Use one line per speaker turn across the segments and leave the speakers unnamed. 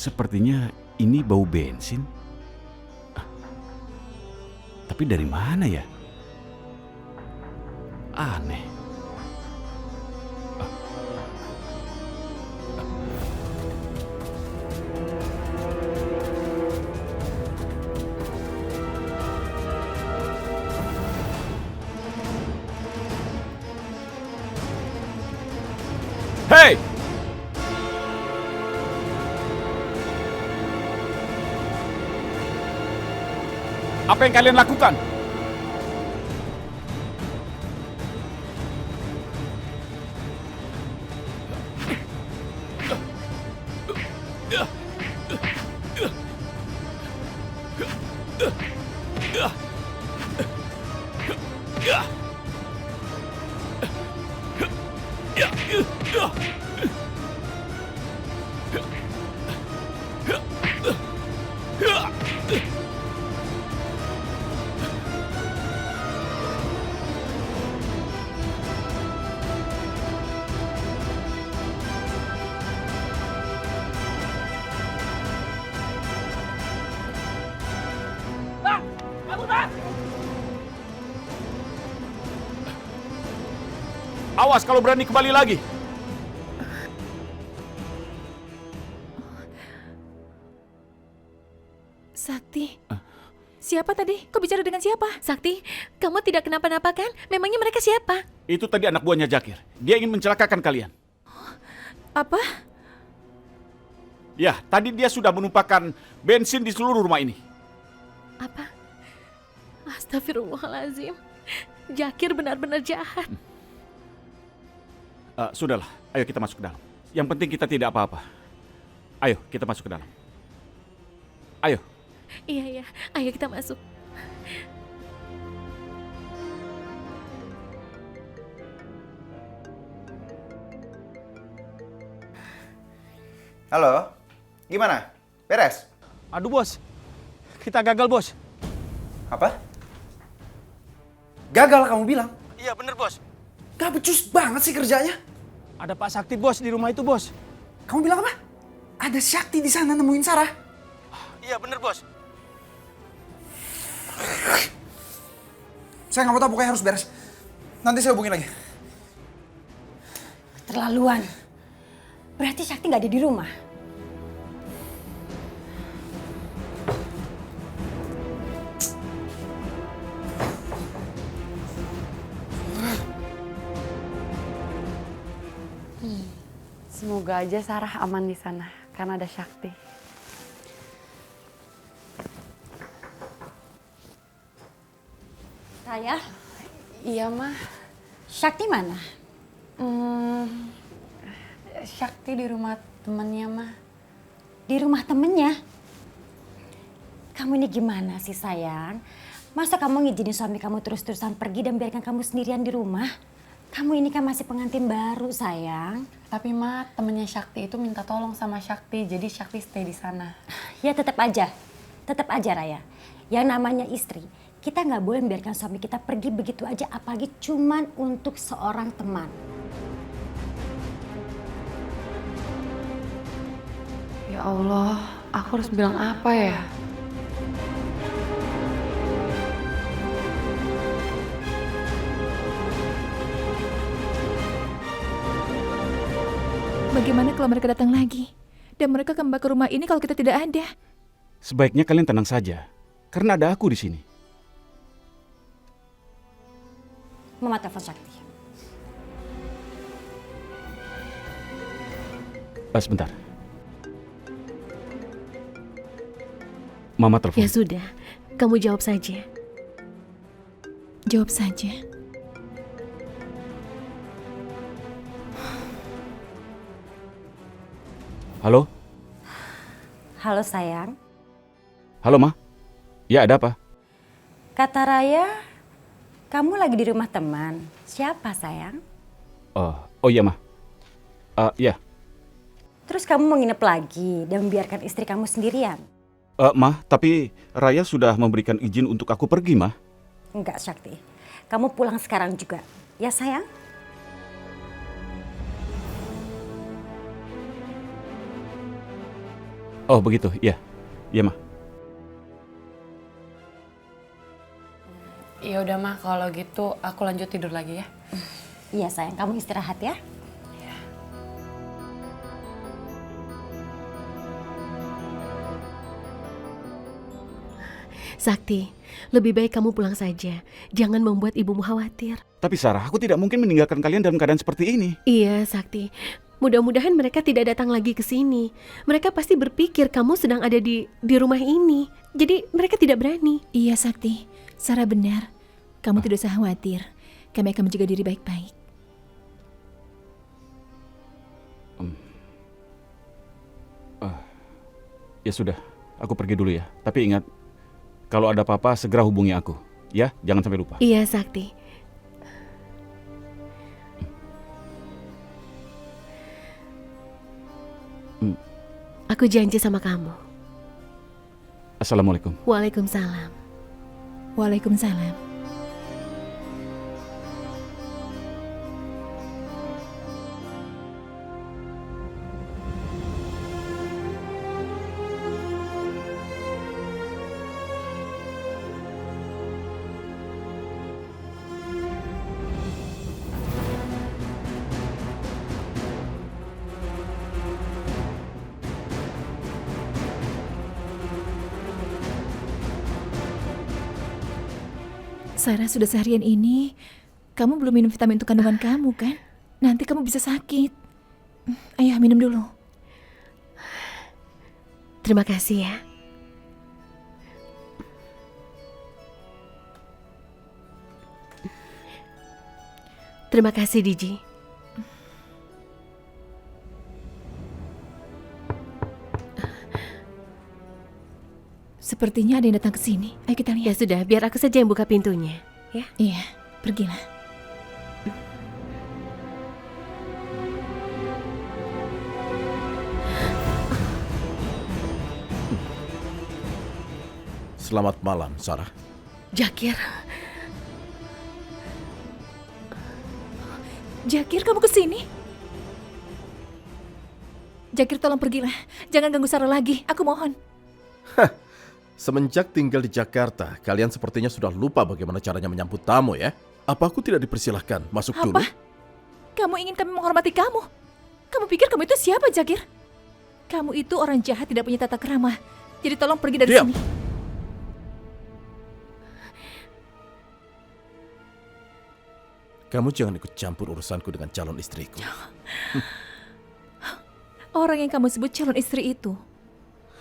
Sepertinya ini bau bensin. Tapi dari mana ya? Aneh. Hei! Apa yang kalian lakukan? Awas kalau berani kembali lagi.
Sakti, siapa tadi? Kau bicara dengan siapa? Sakti, kamu tidak kenapa-napa kan? Memangnya mereka siapa?
Itu tadi anak buahnya Jakir. Dia ingin mencelakakan kalian.
Apa?
Ya, tadi dia sudah menumpahkan bensin di seluruh rumah ini.
Apa? Astagfirullahaladzim. Jakir benar-benar jahat.
Sudahlah, ayo kita masuk ke dalam. Yang penting kita tidak apa-apa. Ayo, kita masuk ke dalam. Ayo.
Iya, ayo kita masuk.
Halo, gimana? Beres?
Aduh bos, kita gagal bos.
Apa? Gagal kamu bilang?
Iya bener bos.
Gak becus banget sih kerjanya.
Ada Pak Sakti bos di rumah itu bos.
Kamu bilang apa? Ada Sakti di sana nemuin Sarah.
Iya bener bos.
Saya nggak mau tahu, pokoknya harus beres. Nanti saya hubungin lagi.
Keterlaluan. Berarti Sakti nggak ada di rumah.
Semoga aja Sarah aman di sana karena ada Sakti.
Saya?
Iya mah.
Sakti mana?
Sakti di rumah temennya mah.
Di rumah temennya. Kamu ini gimana sih sayang? Masa kamu ngizinin suami kamu terus-terusan pergi dan biarkan kamu sendirian di rumah? Kamu ini kan masih pengantin baru sayang.
Tapi mah temennya Sakti itu minta tolong sama Sakti, jadi Sakti stay di sana.
Ya tetap aja Raya. Yang namanya istri, kita nggak boleh membiarkan suami kita pergi begitu aja, apalagi cuman untuk seorang teman.
Ya Allah, aku harus bilang apa ya?
Bagaimana kalau mereka datang lagi? Dan mereka kembali ke rumah ini kalau kita tidak ada?
Sebaiknya kalian tenang saja, karena ada aku di sini.
Mama telepon Sakti.
Sebentar. Mama telepon.
Ya sudah, kamu jawab saja. Jawab saja.
Halo?
Halo sayang.
Halo, Ma? Ya, ada apa?
Kata Raya, kamu lagi di rumah teman. Siapa sayang?
Oh iya, Ma. Ya.
Terus kamu mau nginep lagi dan membiarkan istri kamu sendirian?
Ma, tapi Raya sudah memberikan izin untuk aku pergi, Ma.
Enggak, Sakti. Kamu pulang sekarang juga. Ya sayang?
Oh begitu, iya. Iya, Ma.
Ya udah mah kalau gitu aku lanjut tidur lagi ya.
Iya sayang, kamu istirahat ya.
Sakti, lebih baik kamu pulang saja. Jangan membuat ibumu khawatir.
Tapi Sarah, aku tidak mungkin meninggalkan kalian dalam keadaan seperti ini.
Iya, Sakti. Mudah-mudahan mereka tidak datang lagi ke sini. Mereka pasti berpikir kamu sedang ada di rumah ini. Jadi mereka tidak berani.
Iya Sakti, Sarah benar. Kamu tidak usah khawatir. Kami akan menjaga diri baik-baik.
Ya sudah, aku pergi dulu ya. Tapi ingat, kalau ada apa-apa segera hubungi aku. Ya, jangan sampai lupa.
Iya, Sakti. Aku janji sama kamu.
Assalamualaikum.
Waalaikumsalam.
Waalaikumsalam. Sarah, sudah seharian ini kamu belum minum vitamin untuk kandungan kamu kan? Nanti kamu bisa sakit. Ayo minum dulu.
Terima kasih ya. Terima kasih, Diji.
Sepertinya ada yang datang ke sini. Ayo kita
Ya
lihat.
sudah, biar aku saja yang buka pintunya. Ya.
Iya, pergilah.
Selamat malam, Sarah.
Jakir,
Jakir, kamu ke sini? Jakir, tolong pergilah. Jangan ganggu Sarah lagi. Aku mohon.
Semenjak tinggal di Jakarta, kalian sepertinya sudah lupa bagaimana caranya menyambut tamu ya? Apa aku tidak dipersilahkan masuk dulu?
Apa? Kamu ingin kami menghormati kamu? Kamu pikir kamu itu siapa, Jakir? Kamu itu orang jahat, tidak punya tata krama. Jadi tolong pergi dari
Diam.
sini.
Kamu jangan ikut campur urusanku dengan calon istriku.
Orang yang kamu sebut calon istri itu,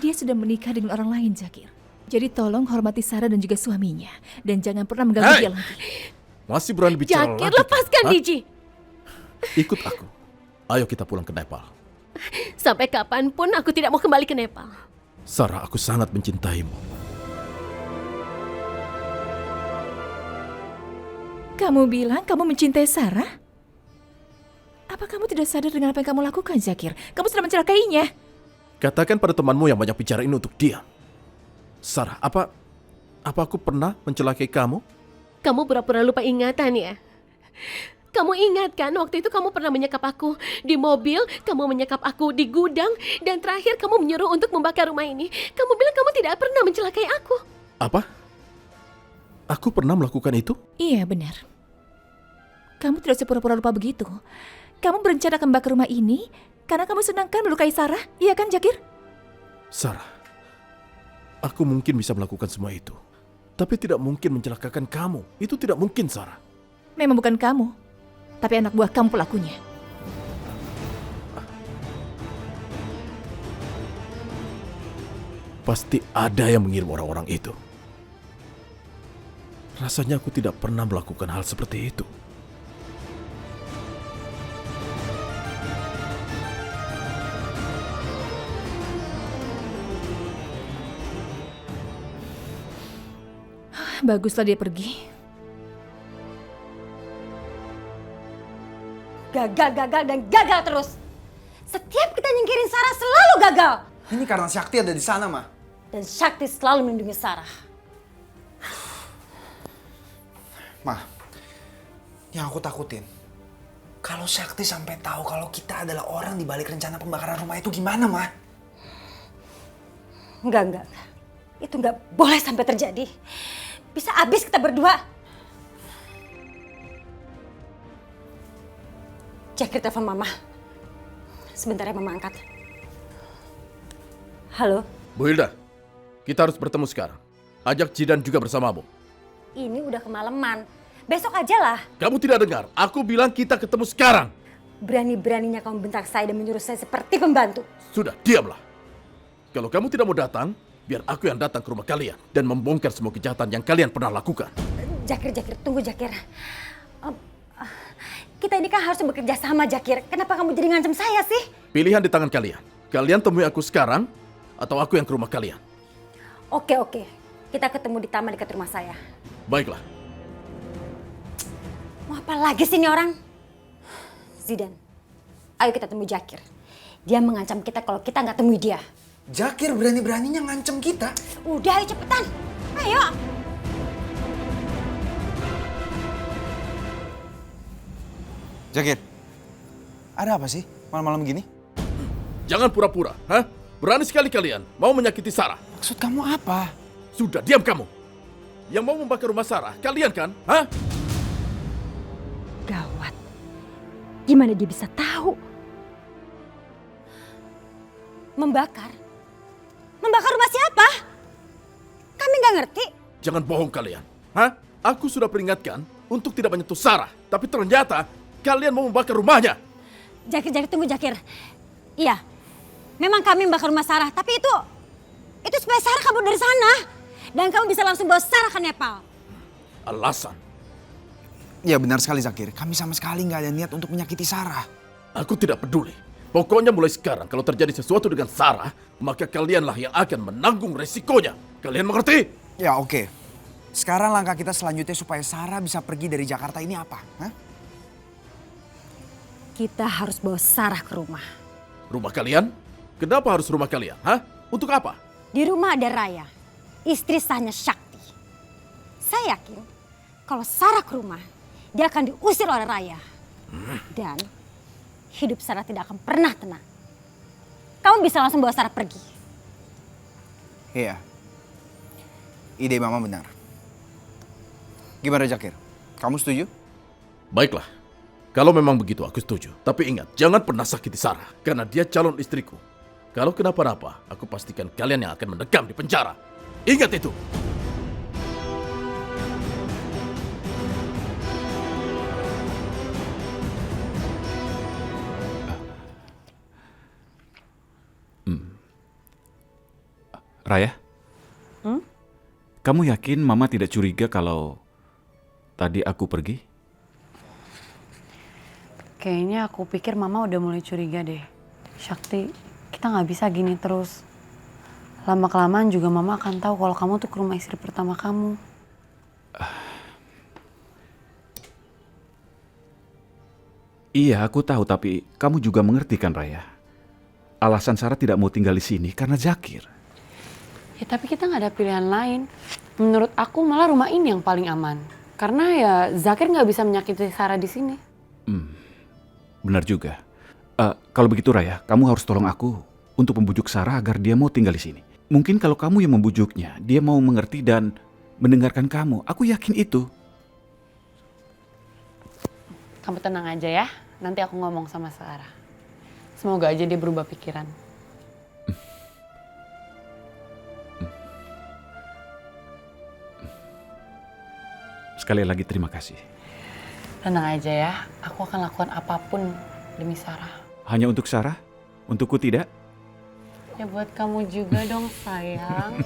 dia sudah menikah dengan orang lain, Jakir. Jadi tolong hormati Sarah dan juga suaminya. Dan jangan pernah mengganggu
Hei!
dia lagi.
Masih berani bicara
Jakir,
lagi?
lepaskan
Hah?
Diji.
Ikut aku. Ayo kita pulang ke Nepal.
Sampai kapanpun aku tidak mau kembali ke Nepal.
Sarah, aku sangat mencintaimu.
Kamu bilang kamu mencintai Sarah? Apa kamu tidak sadar dengan apa yang kamu lakukan, Zakir? Kamu sudah mencelakainya.
Katakan pada temanmu yang banyak bicara ini untuk diam. Sarah, apa aku pernah mencelakai kamu?
Kamu pura-pura lupa ingatan ya? Kamu ingat kan waktu itu kamu pernah menyekap aku di mobil, kamu menyekap aku di gudang, dan terakhir kamu menyuruh untuk membakar rumah ini. Kamu bilang kamu tidak pernah mencelakai aku.
Apa? Aku pernah melakukan itu?
Iya, benar. Kamu tidak usah pura-pura lupa begitu. Kamu berencana akan membakar rumah ini karena kamu senang kan melukai Sarah? Iya kan, Zakir?
Sarah, aku mungkin bisa melakukan semua itu. Tapi tidak mungkin mencelakakan kamu. Itu tidak mungkin, Sarah.
Memang bukan kamu, tapi anak buah kamu pelakunya.
Pasti ada yang mengirim orang-orang itu. Rasanya aku tidak pernah melakukan hal seperti itu.
Baguslah dia pergi.
Gagal dan gagal terus. Setiap kita nyingkirin Sarah selalu gagal.
Ini karena Sakti ada di sana, Ma.
Dan Sakti selalu melindungi Sarah.
Ma, yang aku takutin, kalau Sakti sampai tahu kalau kita adalah orang di balik rencana pembakaran rumah itu gimana, Ma?
Enggak. Itu enggak boleh sampai terjadi. Bisa habis kita berdua. Jakir telepon Mama. Sebentar ya Mama angkat. Halo,
Bu Hilda, kita harus bertemu sekarang. Ajak Jidan juga bersamamu.
ini udah kemalaman. Besok aja lah.
Kamu tidak dengar? Aku bilang kita ketemu sekarang.
Berani-beraninya kamu bentak saya dan menyuruh saya seperti pembantu.
Sudah, diamlah. Kalau kamu tidak mau datang, biar aku yang datang ke rumah kalian dan membongkar semua kejahatan yang kalian pernah lakukan.
Jakir, tunggu Jakir. Kita ini kan harus bekerja sama Jakir. Kenapa kamu jadi ngancam saya sih?
Pilihan di tangan kalian. Kalian temui aku sekarang, atau aku yang ke rumah kalian.
Oke. Kita ketemu di taman dekat rumah saya.
Baiklah.
Mau apa lagi sih ini orang? Zidan, ayo kita temui Jakir. Dia mengancam kita kalau kita nggak temui dia.
Jakir berani-beraninya ngancem kita.
Udah, ayo cepetan. Ayo.
Jakir, ada apa sih malam-malam gini?
Jangan pura-pura, hah? Berani sekali kalian mau menyakiti Sarah.
Maksud kamu apa?
Sudah, diam kamu. Yang mau membakar rumah Sarah, kalian kan? Hah?
Gawat. Gimana dia bisa tahu? Membakar? Membakar rumah siapa? Kami nggak ngerti.
Jangan bohong kalian. Hah? Aku sudah peringatkan untuk tidak menyentuh Sarah. Tapi ternyata kalian mau membakar rumahnya.
Jakir, tunggu Jakir. Iya, memang kami membakar rumah Sarah. Tapi itu supaya Sarah kabur dari sana. Dan kamu bisa langsung bawa Sarah ke Nepal.
Alasan?
Ya benar sekali Zakir, kami sama sekali nggak ada niat untuk menyakiti Sarah.
Aku tidak peduli. Pokoknya mulai sekarang kalau terjadi sesuatu dengan Sarah, maka kalianlah yang akan menanggung resikonya. Kalian mengerti?
Ya oke. Sekarang langkah kita selanjutnya supaya Sarah bisa pergi dari Jakarta ini apa? Hah?
Kita harus bawa Sarah ke rumah.
Rumah kalian? Kenapa harus rumah kalian? Hah? Untuk apa?
Di rumah ada Raya, istri sahnya Syakti. Saya yakin kalau Sarah ke rumah, dia akan diusir oleh Raya. Dan hidup Sarah tidak akan pernah tenang. Kamu bisa langsung bawa Sarah pergi.
Iya. Ide Mama benar. Gimana Zakir? Kamu setuju?
Baiklah. Kalau memang begitu aku setuju. Tapi ingat, jangan pernah sakiti Sarah. Karena dia calon istriku. Kalau kenapa-napa, aku pastikan kalian yang akan mendekam di penjara. Ingat itu.
Raya? Kamu yakin Mama tidak curiga kalau tadi aku pergi?
Kayaknya aku pikir Mama udah mulai curiga deh. Syakti, kita nggak bisa gini terus. Lama-kelamaan juga Mama akan tahu kalau kamu tuh ke rumah istri pertama kamu.
Iya, aku tahu, tapi kamu juga mengerti kan, Raya? Alasan Sarah tidak mau tinggal di sini karena Zakir.
Ya tapi kita nggak ada pilihan lain. Menurut aku malah rumah ini yang paling aman. Karena ya Zakir nggak bisa menyakiti Sarah di sini.
Benar juga. Kalau begitu, Raya, kamu harus tolong aku untuk membujuk Sarah agar dia mau tinggal di sini. Mungkin kalau kamu yang membujuknya, dia mau mengerti dan mendengarkan kamu. Aku yakin itu.
Kamu tenang aja ya. Nanti aku ngomong sama Sarah. Semoga aja dia berubah pikiran.
Sekali lagi terima kasih.
Tenang aja ya. Aku akan lakukan apapun demi Sarah.
Hanya untuk Sarah? Untukku tidak?
Ya buat kamu juga dong sayang.